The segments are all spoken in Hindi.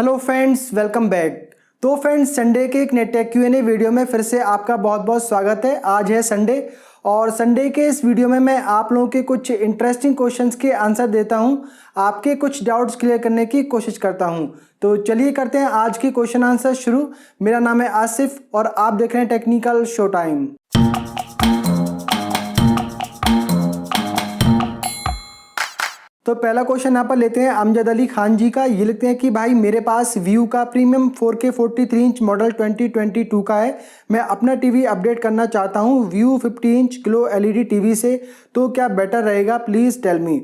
Hello friends, welcome back. तो फ्रेंड्स, संडे के एक नेट टेक Q&A वीडियो में फिर से आपका बहुत बहुत स्वागत है। आज है संडे और संडे के इस वीडियो में मैं आप लोगों के कुछ इंटरेस्टिंग क्वेश्चंस के आंसर देता हूं, आपके कुछ डाउट्स क्लियर करने की कोशिश करता हूं। तो चलिए करते हैं आज की क्वेश्चन आंसर शुरू। मेरा नाम है आसिफ और आप देख रहे हैं टेक्निकल शो टाइम। तो पहला क्वेश्चन यहाँ पर लेते हैं अमजद अली खान जी का। ये लिखते हैं कि भाई मेरे पास व्यू का प्रीमियम 4K 43 इंच मॉडल 2022 का है। मैं अपना टीवी अपडेट करना चाहता हूँ Vu 50 inch Glo LED TV से, तो क्या बेटर रहेगा, please tell me.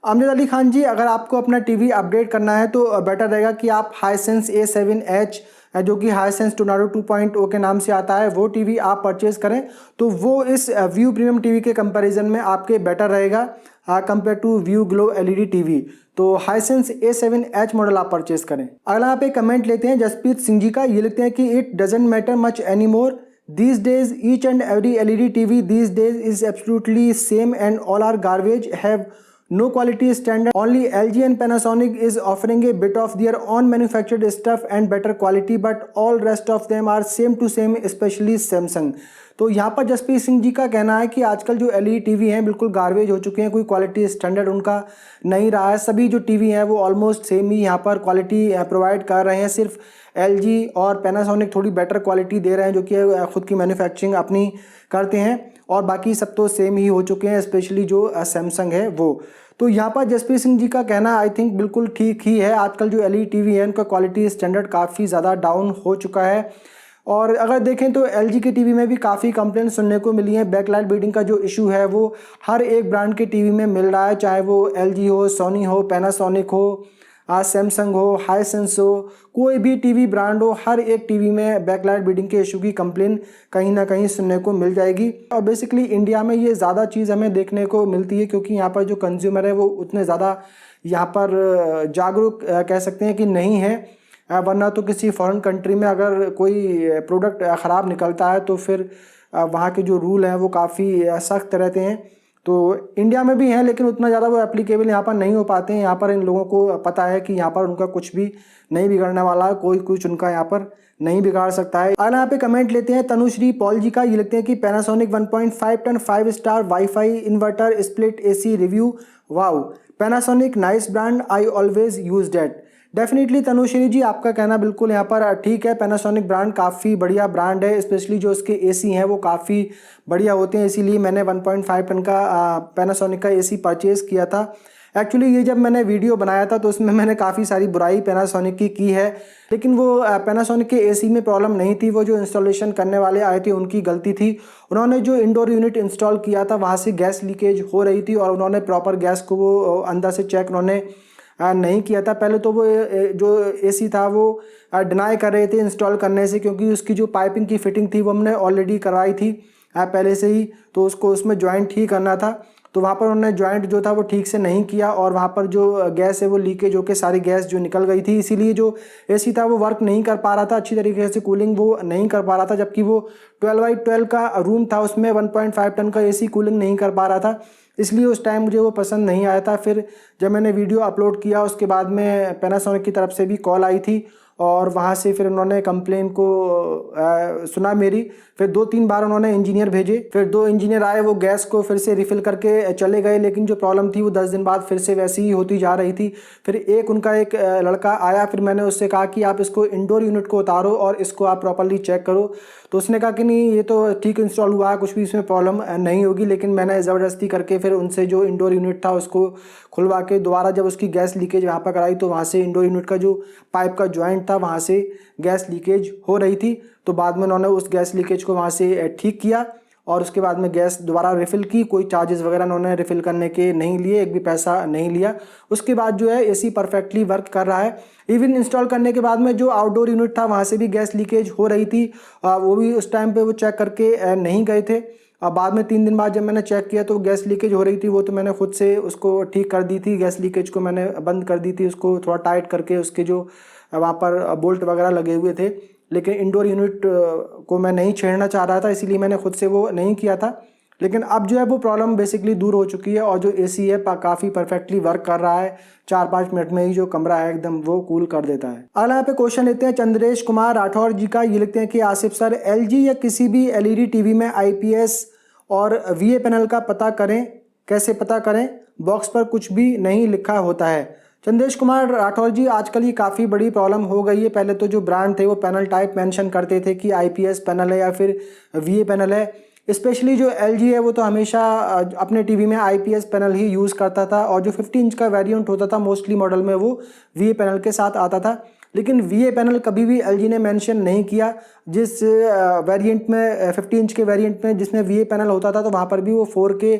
Amjad Ali Khan ji, अगर आपको अपना टीवी अपडेट करना है तो बेटर रहेगा कि आप हाईसेंस A7H जो कि हाईसेंस टोर्नाडो 2.0 के नाम से आता है, वो टीवी आप परचेज करें तो वो इस व्यू प्रीमियम टीवी के कंपैरिजन में आपके बेटर रहेगा compare to Vu glow LED TV. तो हाईसेंस A7H मॉडल आप परचेज करें। अगला यहाँ पे कमेंट लेते हैं जसप्रीत सिंह जी का। ये लिखते हैं कि it doesn't matter much any more these days, each and every LED TV these days is absolutely same and all are garbage, have no quality standard. Only LG and Panasonic is offering a bit of their own manufactured stuff and better quality, but all rest of them are same to same, especially Samsung. तो यहाँ पर जसप्रीत सिंह जी का कहना है कि आजकल जो LED टीवी हैं बिल्कुल गार्बेज हो चुके हैं, कोई क्वालिटी स्टैंडर्ड उनका नहीं रहा है। सभी जो टीवी हैं वो ऑलमोस्ट सेम ही यहाँ पर क्वालिटी प्रोवाइड कर रहे हैं। सिर्फ LG और पैनासोनिक थोड़ी बेटर क्वालिटी दे रहे हैं, जो कि खुद की मैन्युफैक्चरिंग अपनी करते हैं, और बाकी सब तो सेम ही हो चुके हैं, स्पेशली जो सैमसंग है वो। तो यहाँ पर जसप्रीत सिंह जी का कहना आई थिंक बिल्कुल ठीक ही है। आजकल जो LED टीवी है उनका क्वालिटी स्टैंडर्ड काफ़ी ज़्यादा डाउन हो चुका है। और अगर देखें तो LG के टीवी में भी काफ़ी कंप्लेंट सुनने को मिली है। बैकलाइट ब्लीडिंग का जो इशू है वो हर एक ब्रांड के टीवी में मिल रहा है, चाहे वो LG हो, सोनी हो, पैनासोनिक हो, सैमसंग हो, हाईसेंस हो, कोई भी टीवी ब्रांड हो, हर एक टीवी में बैकलाइट ब्लीडिंग के इशू की कंप्लेन कहीं ना कहीं सुनने को मिल जाएगी। और बेसिकली इंडिया में ये ज़्यादा चीज़ हमें देखने को मिलती है क्योंकि यहाँ पर जो कंज्यूमर है वो उतने ज़्यादा यहाँ पर जागरूक कह सकते हैं कि नहीं है। वरना तो किसी फॉरेन कंट्री में अगर कोई प्रोडक्ट ख़राब निकलता है तो फिर वहाँ के जो रूल हैं वो काफ़ी सख्त रहते हैं। तो इंडिया में भी हैं लेकिन उतना ज़्यादा वो एप्लीकेबल यहाँ पर नहीं हो पाते हैं। यहाँ पर इन लोगों को पता है कि यहाँ पर उनका कुछ भी नहीं बिगड़ने वाला है, कोई कुछ उनका यहाँ पर नहीं बिगाड़ सकता है। अगला यहाँ पे कमेंट लेते हैं तनुश्री पॉल जी का। ये लिखते हैं कि Panasonic 1.5 ton 5 star WiFi inverter split AC review, wow Panasonic nice brand, I always use that. Definitely Tanushree ji, आपका कहना बिल्कुल यहाँ पर ठीक है। पैनासोनिक ब्रांड काफ़ी बढ़िया ब्रांड है, स्पेशली जो इसके AC हैं वो काफ़ी बढ़िया होते हैं, इसीलिए मैंने 1.5 टन का पैनासोनिक का AC परचेज़ किया था। एक्चुअली ये जब मैंने वीडियो बनाया था तो उसमें मैंने काफ़ी सारी बुराई पैनासोनिक की है, लेकिन वो पैनासोनिक के AC में प्रॉब्लम नहीं थी, वो जो इंस्टॉलेशन करने वाले आए थे उनकी गलती थी। उन्होंने जो इंडोर यूनिट इंस्टॉल किया था वहाँ से गैस लीकेज हो रही थी और उन्होंने प्रॉपर गैस को वो अंदर से चेक उन्होंने नहीं किया था। पहले तो वो जो AC था वो डिनाई कर रहे थे इंस्टॉल करने से, क्योंकि उसकी जो पाइपिंग की फिटिंग थी वो हमने ऑलरेडी करवाई थी पहले से ही, तो उसको उसमें जॉइंट ही करना था। तो वहाँ पर उन्होंने जॉइंट जो था वो ठीक से नहीं किया और वहाँ पर जो गैस है वो लीकेज होकर सारी गैस जो निकल गई थी, इसीलिए जो AC था वो वर्क नहीं कर पा रहा था अच्छी तरीके से, कूलिंग वो नहीं कर पा रहा था। जबकि वो 12x12 का रूम था, उसमें 1.5 टन का AC कूलिंग नहीं कर पा रहा था, इसलिए उस टाइम मुझे वो पसंद नहीं आया था। फिर जब मैंने वीडियो अपलोड किया उसके बाद में पैनासोनिक की तरफ से भी कॉल आई थी और वहाँ से फिर उन्होंने कंप्लेन को सुना मेरी। फिर 2-3 बार उन्होंने इंजीनियर भेजे, फिर 2 इंजीनियर आए, वो गैस को फिर से रिफ़िल करके चले गए, लेकिन जो प्रॉब्लम थी वो 10 दिन बाद फिर से वैसी ही होती जा रही थी। फिर एक लड़का आया, फिर मैंने उससे कहा कि आप इसको इंडोर यूनिट को उतारो और इसको आप प्रॉपर्ली चेक करो। तो उसने कहा कि नहीं ये तो ठीक इंस्टॉल हुआ है, कुछ भी इसमें प्रॉब्लम नहीं होगी। लेकिन मैंने ज़बरदस्ती करके फिर उनसे जो इंडोर यूनिट था उसको खुलवा के दोबारा जब उसकी गैस लीकेज वहाँ पर कराई तो वहाँ से इंडोर यूनिट का जो पाइप का जॉइंट था वहाँ से गैस लीकेज हो रही थी। तो बाद में उन्होंने उस गैस लीकेज को वहाँ से ठीक किया और उसके बाद में गैस दोबारा रिफ़िल की। कोई चार्जेस वगैरह उन्होंने रिफ़िल करने के नहीं लिए, एक भी पैसा नहीं लिया। उसके बाद जो है AC परफेक्टली वर्क कर रहा है। इवन इंस्टॉल करने के बाद में जो आउटडोर यूनिट था वहाँ से भी गैस लीकेज हो रही थी, वो भी उस टाइम पे वो चेक करके नहीं गए थे। बाद में 3 दिन बाद जब मैंने चेक किया तो गैस लीकेज हो रही थी, वो तो मैंने खुद से उसको ठीक कर दी थी। गैस लीकेज को मैंने बंद कर दी थी, उसको थोड़ा टाइट करके उसके जो वहाँ पर बोल्ट वगैरह लगे हुए थे, लेकिन इंडोर यूनिट को मैं नहीं छेड़ना चाह रहा था, इसीलिए मैंने खुद से वो नहीं किया था। लेकिन अब जो है वो प्रॉब्लम बेसिकली दूर हो चुकी है और जो एसी है काफ़ी परफेक्टली वर्क कर रहा है। 4-5 मिनट में ही जो कमरा है एकदम वो कूल कर देता है। अगला यहाँ पे क्वेश्चन लेते हैं चंद्रेश कुमार राठौर जी का। ये लिखते हैं कि आसिफ सर, एलजी या किसी भी एलईडी टीवी में आईपीएस और वीए पैनल का पता करें, कैसे पता करें? बॉक्स पर कुछ भी नहीं लिखा होता है। चंद्रेश कुमार राठौर जी, आजकल ये काफ़ी बड़ी प्रॉब्लम हो गई है। पहले तो जो ब्रांड थे वो पैनल टाइप मेंशन करते थे कि आईपीएस पैनल है या फिर वीए पैनल है। स्पेशली जो एलजी है वो तो हमेशा अपने टीवी में आईपीएस पैनल ही यूज़ करता था और जो 50 इंच का वेरिएंट होता था मोस्टली मॉडल में वो वीए पैनल के साथ आता था। लेकिन वीए पैनल कभी भी एलजी ने मेंशन नहीं किया। जिस वेरिएंट में 50 इंच के वेरिएंट में जिसमें वीए पैनल होता था तो वहाँ पर भी वो 4K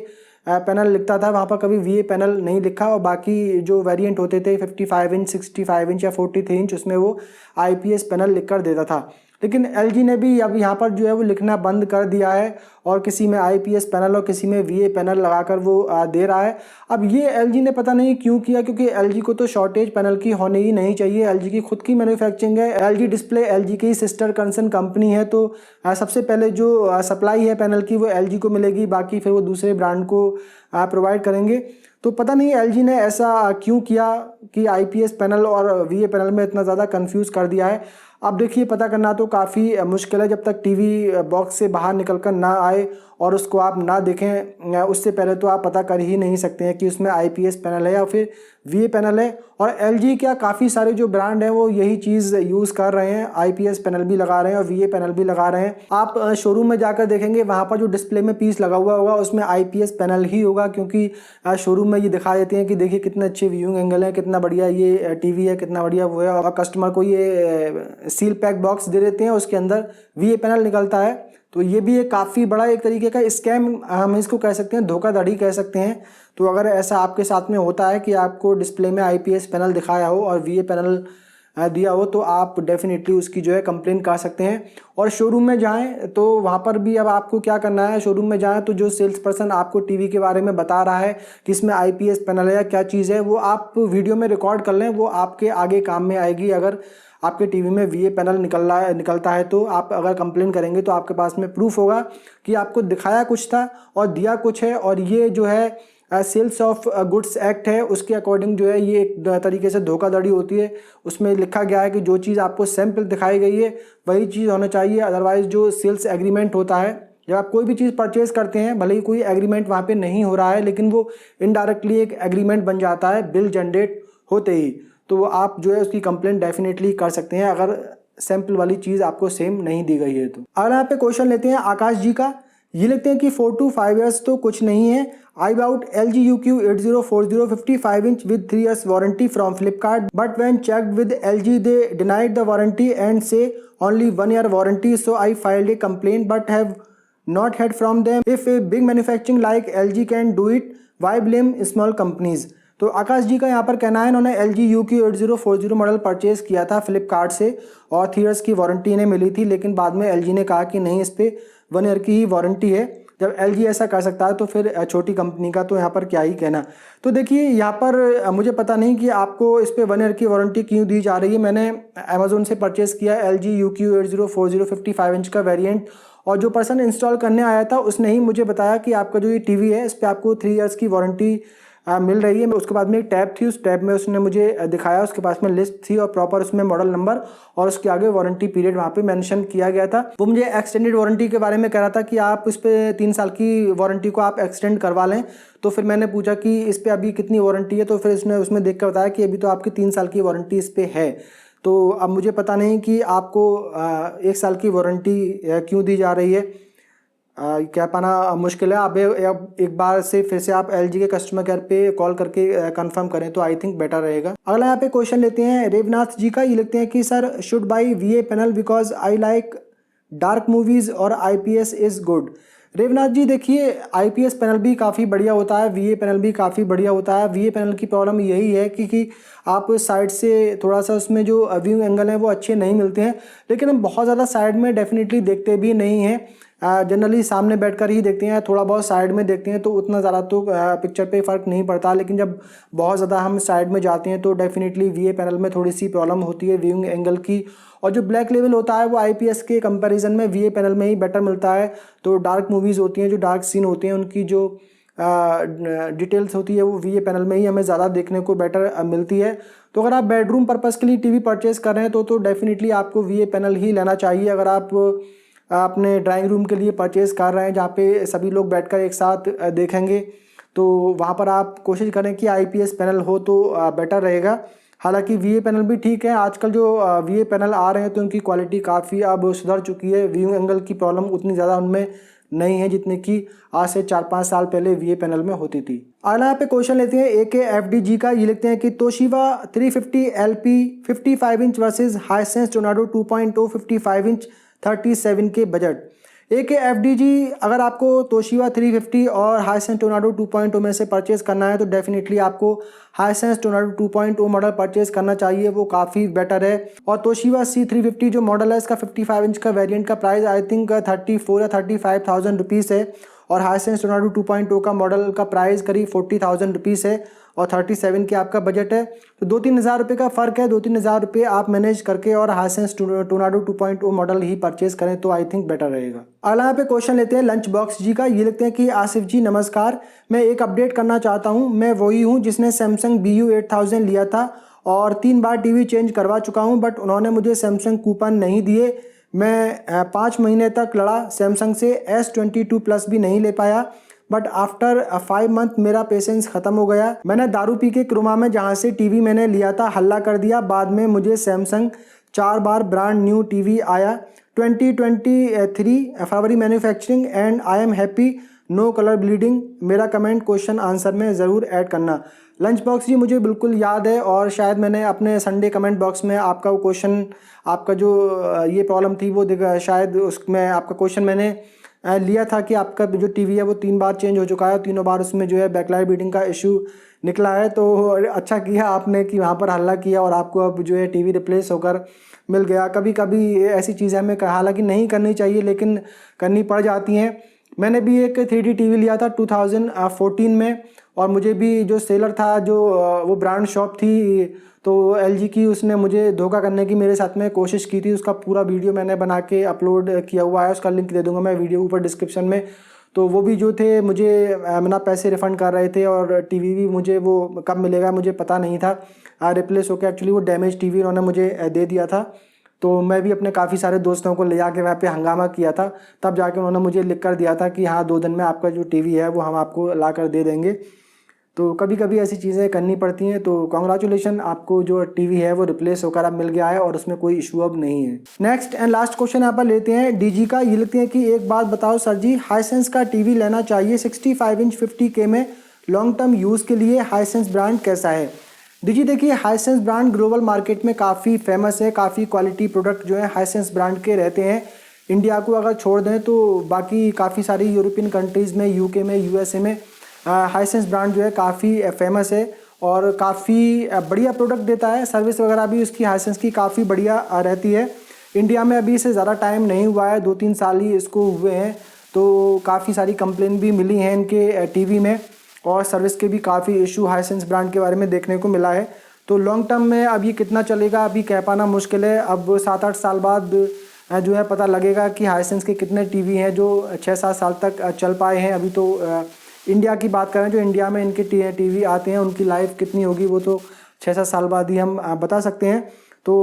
पैनल लिखता था, वहाँ पर कभी वीए पैनल नहीं लिखा। और बाकी जो वेरिएंट होते थे 55 इंच, 65 इंच या 43 इंच, उसमें वो आईपीएस पैनल लिख कर देता था। लेकिन एलजी ने भी अब यहाँ पर जो है वो लिखना बंद कर दिया है और किसी में आईपीएस पैनल और किसी में वीए पैनल लगाकर वो दे रहा है। अब ये एलजी ने पता नहीं क्यों किया, क्योंकि एलजी को तो शॉर्टेज पैनल की होनी ही नहीं चाहिए। एलजी की खुद की मैन्युफैक्चरिंग है, एलजी डिस्प्ले एलजी की सिस्टर कंसर्न कंपनी है, तो सबसे पहले जो सप्लाई है पैनल की वो एलजी को मिलेगी, बाकी फिर वो दूसरे ब्रांड को प्रोवाइड करेंगे। तो पता नहीं एलजी ने ऐसा क्यों किया कि आईपीएस पैनल और वीए पैनल में इतना ज़्यादा कंफ्यूज कर दिया है। अब देखिए, पता करना तो काफ़ी मुश्किल है जब तक टीवी बॉक्स से बाहर निकल कर ना आए और उसको आप ना देखें, उससे पहले तो आप पता कर ही नहीं सकते हैं कि उसमें आईपीएस पैनल है या फिर वीए पैनल है। और एलजी क्या, काफ़ी सारे जो ब्रांड हैं वो यही चीज़ यूज़ कर रहे हैं, आईपीएस पैनल भी लगा रहे हैं और वीए पैनल भी लगा रहे हैं। आप शोरूम में जाकर देखेंगे, वहाँ पर जो डिस्प्ले में पीस लगा हुआ होगा उसमें आईपीएस पैनल ही होगा, क्योंकि शोरूम में ये दिखा देते हैं कि देखिए कितने अच्छे व्यूइंग एंगल है, कितना बढ़िया ये टीवी है, कितना बढ़िया वो है। और कस्टमर को ये सील पैक बॉक्स दे देते हैं, उसके अंदर वीए पैनल निकलता है। तो ये भी एक काफ़ी बड़ा एक तरीके का स्कैम हम इसको कह सकते हैं, धोखाधड़ी कह सकते हैं। तो अगर ऐसा आपके साथ में होता है कि आपको डिस्प्ले में आईपीएस पैनल दिखाया हो और वीए पैनल दिया हो, तो आप डेफिनेटली उसकी जो है कंप्लेन कर सकते हैं। और शोरूम में जाएं तो वहाँ पर भी अब आपको क्या करना है, शोरूम में जाएं तो जो सेल्स पर्सन आपको टीवी के बारे में बता रहा है कि इसमें आईपीएस पैनल है या क्या चीज़ है, वो आप वीडियो में रिकॉर्ड कर लें, वो आपके आगे काम में आएगी। अगर आपके टीवी में वीए पैनल निकलता है तो आप अगर कंप्लेन करेंगे तो आपके पास में प्रूफ होगा कि आपको दिखाया कुछ था और दिया कुछ है। और ये जो है सेल्स ऑफ गुड्स एक्ट है, उसके अकॉर्डिंग जो है ये एक तरीके से धोखाधड़ी होती है। उसमें लिखा गया है कि जो चीज़ आपको सैंपल दिखाई गई है वही चीज़ होना चाहिए। अदरवाइज जो सेल्स एग्रीमेंट होता है, जब आप कोई भी चीज़ परचेज करते हैं, भले ही कोई एग्रीमेंट वहाँ पे नहीं हो रहा है, लेकिन वो इनडायरेक्टली एक एग्रीमेंट बन जाता है बिल जनरेट होते ही। तो आप जो है उसकी कंप्लेंट डेफिनेटली कर सकते हैं अगर सैंपल वाली चीज़ आपको सेम नहीं दी गई है तो। अगर यहाँ पे क्वेश्चन लेते हैं आकाश जी का। ये लिखते हैं कि 4 to 5 years तो कुछ नहीं है। I bought LG UQ 8040 55 inch with 3 years warranty from Flipkart, but when checked with LG they denied the warranty and say only 1 year warranty, so I filed a complaint but have not heard from them. If a big manufacturing like LG can do it, why blame small companies? तो आकाश जी का यहाँ पर कहना है, इन्होंने LG UQ 8040 मॉडल परचेज किया था फ्लिपकार्ट से और 3 years की वारंटी इन्हें मिली थी, लेकिन बाद में LG ने कहा कि नहीं, इस पर 1 year की ही वारंटी है। जब LG ऐसा कर सकता है तो फिर छोटी कंपनी का तो यहाँ पर क्या ही कहना। तो देखिए, यहाँ पर मुझे पता नहीं कि आपको इस पर 1 year की वारंटी क्यों दी जा रही है। मैंने अमेजोन से परचेज़ किया LG UQ 8040 55 इंच का वेरिएंट, और जो पर्सन इंस्टॉल करने आया था उसने ही मुझे बताया कि आपका जो ये टीवी है इस पर आपको 3 years की वारंटी मिल रही है। उसके बाद में एक टैब थी, उस टैब में उसने मुझे दिखाया, उसके पास में लिस्ट थी और प्रॉपर उसमें मॉडल नंबर और उसके आगे वारंटी पीरियड वहाँ पे मेंशन किया गया था। वो मुझे एक्सटेंडेड वारंटी के बारे में कह रहा था कि आप इस पर 3 साल की वारंटी को आप एक्सटेंड करवा लें। तो फिर मैंने पूछा कि इस पर अभी कितनी वारंटी है, तो फिर इसने उसमें देख कर बताया कि अभी तो आपकी 3 साल की वारंटी इस पर है। तो अब मुझे पता नहीं कि आपको 1 साल की वारंटी क्यों दी जा रही है, क्या पाना मुश्किल है। आप एक बार से फिर से आप LG के कस्टमर केयर पे कॉल करके कंफर्म करें तो आई थिंक बेटर रहेगा। अगला यहाँ पे क्वेश्चन लेते हैं रेवनाथ जी का। ये लिखते हैं कि sir, should by VA panel because I like dark movies और IPS इज़ गुड। रेवनाथ जी, देखिए, IPS पैनल भी काफ़ी बढ़िया होता है, VA पैनल भी काफ़ी बढ़िया होता है। VA पैनल की प्रॉब्लम यही है कि आप साइड से थोड़ा सा उसमें जो व्यू एंगल है वो अच्छे नहीं मिलते हैं, लेकिन हम बहुत ज़्यादा साइड में डेफिनेटली देखते भी नहीं हैं। जनरली सामने बैठकर ही देखते हैं, थोड़ा बहुत साइड में देखते हैं तो उतना ज़्यादा तो पिक्चर पे फ़र्क नहीं पड़ता। लेकिन जब बहुत ज़्यादा हम साइड में जाते हैं तो डेफिनेटली VA पैनल में थोड़ी सी प्रॉब्लम होती है व्यूइंग एंगल की। और जो ब्लैक लेवल होता है वो IPS के कंपैरिजन में VA पैनल में ही बेटर मिलता है। तो डार्क मूवीज़ होती हैं, जो डार्क सीन होते हैं, उनकी जो डिटेल्स होती है वो VA पैनल में ही हमें ज़्यादा देखने को बेटर मिलती है। तो अगर आप बेडरूम पर्पज़ के लिए TV परचेज़ कर रहे हैं तो डेफिनेटली आपको VA पैनल ही लेना चाहिए। अगर आप अपने ड्राइंग रूम के लिए परचेज़ कर रहे हैं जहाँ पे सभी लोग बैठकर एक साथ देखेंगे, तो वहाँ पर आप कोशिश करें कि IPS पैनल हो तो बेटर रहेगा। हालांकि VA पैनल भी ठीक है, आजकल जो VA पैनल आ रहे हैं तो उनकी क्वालिटी काफ़ी अब सुधर चुकी है। व्यूइंग एंगल की प्रॉब्लम उतनी ज़्यादा उनमें नहीं है जितनी कि आज से 4-5 साल पहले VA पैनल में होती थी। अगला यहाँ पे क्वेश्चन लेते हैं AKFDG का। ये लिखते हैं कि Toshiba 350 LP 55 inch versus Hisense tornado 2.0 55 inch 37 के बजट। AKFDG अगर आपको तोशिबा 350 और हाइसेंस टोर्नाडो 2.0 में से परचेज़ करना है तो डेफिनेटली आपको हाइसेंस टोर्नाडो 2.0 मॉडल परचेज़ करना चाहिए, वो काफ़ी बेटर है। और तोशिबा C350 जो मॉडल है इसका 55 इंच का वेरिएंट का प्राइस आई थिंक 34 या 35,000 रुपीज़ है। और हाइसेंस टोर्नाडो 2.0 का मॉडल का प्राइस करीब 40,000 रुपीज़ है और 37 के आपका बजट है। तो 2-3 हज़ार रुपये का फ़र्क है। 2-3 हज़ार रुपये आप मैनेज करके और हाइसेंस टोर्नाडो 2.0 मॉडल ही परचेज़ करें तो आई थिंक बेटर रहेगा। अगला यहाँ पे क्वेश्चन लेते हैं लंच बॉक्स जी का। ये लिखते हैं कि आसिफ जी नमस्कार, मैं एक अपडेट करना चाहता हूँ। मैं वही हूँ जिसने सैमसंग BU 8000 लिया था और 3 बार TV चेंज करवा चुका हूँ, बट उन्होंने मुझे सैमसंग कूपन नहीं दिए। मैं 5 महीने तक लड़ा, सैमसंग से S22 प्लस भी नहीं ले पाया, बट आफ्टर 5 मंथ मेरा पेशेंस ख़त्म हो गया। मैंने दारू पी के क्रोमा में जहाँ से TV मैंने लिया था हल्ला कर दिया। बाद में मुझे सैमसंग 4 बार ब्रांड न्यू TV आया। 2023 फरवरी manufacturing and I am happy, no colour bleeding. मेरा कमेंट क्वेश्चन आंसर में ज़रूर ऐड करना। लंच बॉक्स जी मुझे बिल्कुल याद है और शायद मैंने अपने संडे कमेंट बॉक्स में आपका वो क्वेश्चन, आपका जो ये प्रॉब्लम थी वो शायद उसमें आपका क्वेश्चन मैंने लिया था कि आपका जो TV है वो 3 बार चेंज हो चुका है, तीनों बार उसमें जो है बैकलाइट ब्लीडिंग का इशू निकला है। तो अच्छा किया आपने कि वहाँ पर हल्ला किया और आपको अब जो है TV रिप्लेस होकर मिल गया। कभी कभी ऐसी चीज़ें हमें हालांकि नहीं करनी चाहिए लेकिन करनी पड़ जाती हैं। मैंने भी एक 3D TV लिया था 2014 में और मुझे भी जो सेलर था, जो वो ब्रांड शॉप थी तो LG की, उसने मुझे धोखा करने की मेरे साथ में कोशिश की थी। उसका पूरा वीडियो मैंने बना के अपलोड किया हुआ है, उसका लिंक दे दूंगा मैं वीडियो ऊपर डिस्क्रिप्शन में। तो वो भी जो थे मुझे अपना पैसे रिफ़ंड कर रहे थे और TV भी मुझे वो कब मिलेगा मुझे पता नहीं था। रिप्लेस होकर एक्चुअली वो डैमेज TV उन्होंने मुझे दे दिया था। तो मैं भी अपने काफ़ी सारे दोस्तों को ले जाके वहाँ पे हंगामा किया था, तब जाके उन्होंने मुझे लिख कर दिया था कि हाँ 2 दिन में आपका जो TV है वो हम आपको ला कर दे देंगे। तो कभी कभी ऐसी चीज़ें करनी पड़ती हैं। तो कॉन्ग्रेचुलेशन, आपको जो TV है वो रिप्लेस होकर अब मिल गया है और उसमें कोई इशू अब नहीं है। नेक्स्ट एंड लास्ट क्वेश्चन यहाँ पर लेते हैं DG का। ये लिखते हैं कि एक बात बताओ सर जी, हाइसेंस का TV लेना चाहिए 65 इंच 50K में लॉन्ग टर्म यूज़ के लिए, हाइसेंस ब्रांड कैसा है? DG देखिए, हाइसेंस ब्रांड ग्लोबल मार्केट में काफ़ी फेमस है, काफ़ी क्वालिटी प्रोडक्ट जो है हाइसेंस ब्रांड के रहते हैं। इंडिया को अगर छोड़ दें तो बाकी काफ़ी सारी यूरोपियन कंट्रीज़ में, UK में, USA में हाइसेंस ब्रांड जो है काफ़ी फेमस है और काफ़ी बढ़िया प्रोडक्ट देता है। सर्विस वगैरह भी उसकी हाइसेंस की काफ़ी बढ़िया रहती है। इंडिया में अभी से ज़्यादा टाइम नहीं हुआ है, 2-3 साल ही इसको हुए हैं। तो काफ़ी सारी कंप्लेन भी मिली हैं इनके TV में और सर्विस के भी काफ़ी इशू हाइसेंस ब्रांड के बारे में देखने को मिला है। तो लॉन्ग टर्म में अब ये कितना चलेगा अभी कह पाना मुश्किल है। अब 7-8 साल बाद जो है पता लगेगा कि हाइसेंस के कितने TV हैं जो 6-7 साल तक चल पाए हैं। अभी तो इंडिया की बात करें, जो इंडिया में इनके TV आते हैं उनकी लाइफ कितनी होगी वो तो 6-7 साल बाद ही हम बता सकते हैं। तो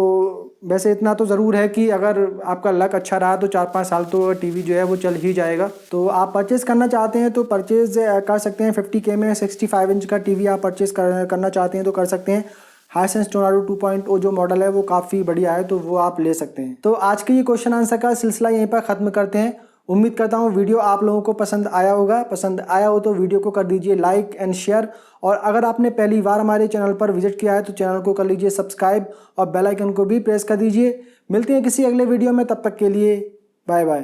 वैसे इतना तो ज़रूर है कि अगर आपका लक अच्छा रहा तो 4-5 साल तो TV जो है वो चल ही जाएगा। तो आप परचेज़ करना चाहते हैं तो परचेज़ कर सकते हैं। 50K में 65 इंच का TV आप परचेज़ करना चाहते हैं तो कर सकते हैं। हाइसेंस टोर्नाडो 2.0 जो मॉडल है वो काफ़ी बढ़िया है, तो वो आप ले सकते हैं। तो आज के ये क्वेश्चन आंसर का सिलसिला यहीं पर ख़त्म करते हैं। उम्मीद करता हूँ वीडियो आप लोगों को पसंद आया होगा। पसंद आया हो तो वीडियो को कर दीजिए लाइक एंड शेयर, और अगर आपने पहली बार हमारे चैनल पर विजिट किया है तो चैनल को कर लीजिए सब्सक्राइब और बेल आइकन को भी प्रेस कर दीजिए। मिलते हैं किसी अगले वीडियो में, तब तक के लिए बाय बाय।